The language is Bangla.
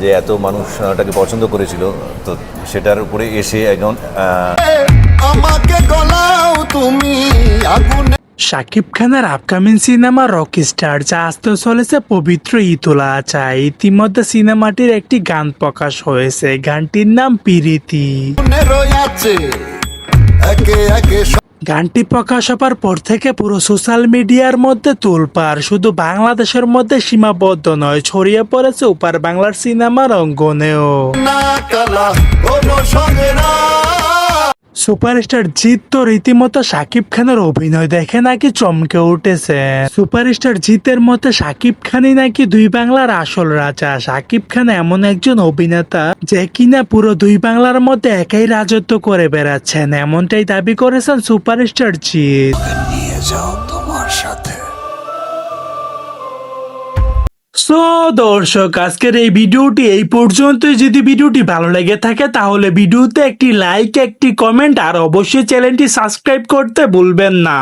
যে এত মানুষ ওটাকে পছন্দ করেছিল, তো সেটার উপরে এসে একজন আমাকে গলাও তুমি আগুনে। শাকিব খানের আপকামিং সিনেমা রকস্টার, যা আসতে চলেছে পবিত্র ঈদুল আজহা। ইতিমধ্যে সিনেমাটির একটি গান প্রকাশ হয়েছে, গানটির নাম পিরিতি। রয়েছে একে একে গানটি প্রকাশ হবার পর থেকে পুরো সোশ্যাল মিডিয়ার মধ্যে তোলপাড়। শুধু বাংলাদেশের মধ্যে সীমাবদ্ধ নয়, ছড়িয়ে পড়েছে ওপার বাংলার সিনেমার অঙ্গনেও। না কালা কোনো সঙ্গে না। সুপারস্টার জিৎ তো রীতিমতো শাকিব খানের অভিনয় দেখে নাকি চমকে উঠেছে। সুপারস্টার জিতের মতে শাকিব খানই নাকি দুই বাংলার আসল রাজা। শাকিব খান এমন একজন অভিনেতা যে কিনা পুরো দুই বাংলার মধ্যে একাই রাজত্ব করে বেড়াচ্ছেন, এমনটাই দাবি করেছেন সুপারস্টার জিৎ। নিয়ে যাও তোমার সাথে। সো দর্শক, আজকের এই ভিডিওটি এই পর্যন্তই। যদি ভিডিওটি ভালো লেগে থাকে তাহলে ভিডিওতে একটি লাইক, একটি কমেন্ট আর অবশ্যই চ্যানেলটি সাবস্ক্রাইব করতে ভুলবেন না।